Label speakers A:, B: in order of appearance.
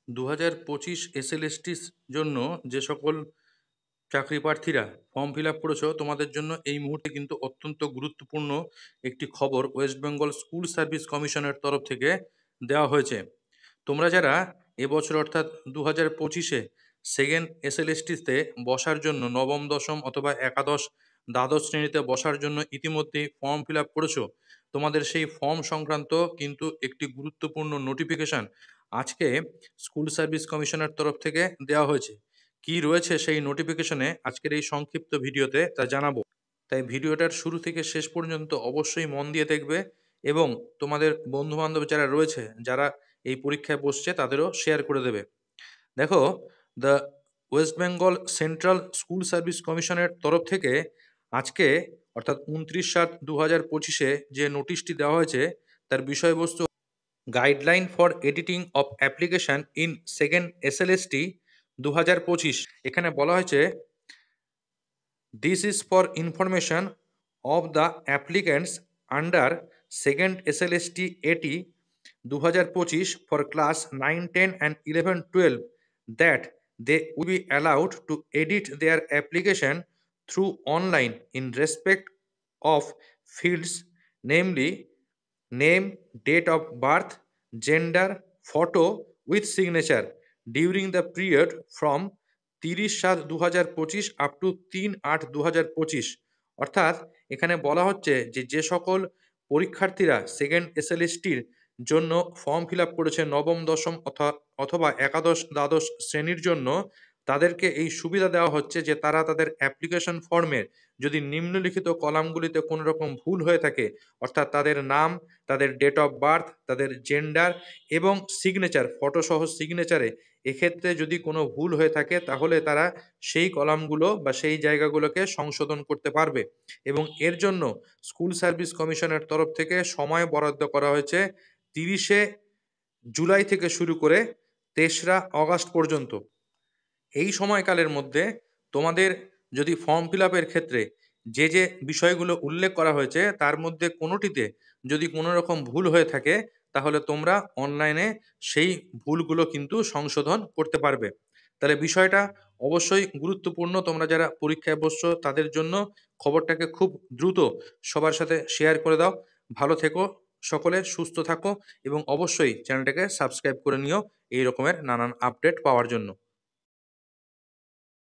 A: 2025 এসএলএসটির জন্য যে সকল চাকরি প্রার্থীরা ফর্ম ফিল আপ করেছো, তোমাদের জন্য এই মুহূর্তে কিন্তু অত্যন্ত গুরুত্বপূর্ণ একটি খবর ওয়েস্ট বেঙ্গল স্কুল সার্ভিস কমিশনের তরফ থেকে দেওয়া হয়েছে। তোমরা যারা এবছর অর্থাৎ 2025-এ সেকেন্ড এসএলএসটিতে বসার জন্য নবম, দশম অথবা একাদশ, দ্বাদশ শ্রেণীতে বসার জন্য ইতিমধ্যেই ফর্ম ফিল আপ করেছো, তোমাদের সেই ফর্ম সংক্রান্ত কিন্তু একটি গুরুত্বপূর্ণ নোটিফিকেশান আজকে স্কুল সার্ভিস কমিশনের তরফ থেকে দেওয়া হয়েছে। কি রয়েছে সেই নোটিফিকেশনে আজকের এই সংক্ষিপ্ত ভিডিওতে তা জানাবো। তাই ভিডিওটার শুরু থেকে শেষ পর্যন্ত অবশ্যই মন দিয়ে দেখবে এবং তোমাদের বন্ধুবান্ধব যারা রয়েছে, যারা এই পরীক্ষায় বসছে, তাদেরও শেয়ার করে দেবে। দেখো, the West Bengal central school service কমিশনের তরফ থেকে আজকে অর্থাৎ 29/7/2025-এ যে নোটিশটি দেওয়া হয়েছে তার বিষয়বস্তু guideline for editing of application in second SLST 2025। এখানে বলা হয়েছে, this is for information of the applicants under second SLST এটি 2025 for class 9, 10 and 11, 12 that they will be allowed to edit their application through online in respect of fields namely name, date of birth, gender, photo with signature during the period from 30/7/2025 up to 3/8/2025। অর্থাৎ এখানে বলা হচ্ছে যে সকল পরীক্ষার্থীরা second এসএলএসটির জন্য form fill up করেছে নবম, দশম অথবা একাদশ, দ্বাদশ শ্রেণীর জন্য, তাদেরকে এই সুবিধা দেওয়া হচ্ছে যে তারা তাদের অ্যাপ্লিকেশন ফর্মের যদি নিম্নলিখিত কলামগুলিতে কোনো রকম ভুল হয়ে থাকে, অর্থাৎ তাদের নাম, তাদের ডেট অফ বার্থ, তাদের জেন্ডার এবং সিগনেচার, ফটোসহ সিগনেচারে এক্ষেত্রে যদি কোনো ভুল হয়ে থাকে তাহলে তারা সেই কলামগুলো বা সেই জায়গাগুলোকে সংশোধন করতে পারবে। এবং এর জন্য স্কুল সার্ভিস কমিশনের তরফ থেকে সময় বরাদ্দ করা হয়েছে 30শে জুলাই থেকে শুরু করে 3রা অগাস্ট পর্যন্ত। এই সময়কালের মধ্যে তোমাদের যদি ফর্ম ফিল আপের ক্ষেত্রে যে বিষয়গুলো উল্লেখ করা হয়েছে তার মধ্যে কোনোটিতে যদি কোনো রকম ভুল হয়ে থাকে তাহলে তোমরা অনলাইনে সেই ভুলগুলো কিন্তু সংশোধন করতে পারবে। তাহলে বিষয়টা অবশ্যই গুরুত্বপূর্ণ। তোমরা যারা পরীক্ষায় বসছো তাদের জন্য খবরটাকে খুব দ্রুত সবার সাথে শেয়ার করে দাও। ভালো থেকো, সকলে সুস্থ থাকো এবং অবশ্যই চ্যানেলটাকে সাবস্ক্রাইব করে নিও এই রকমের নানান আপডেট পাওয়ার জন্য।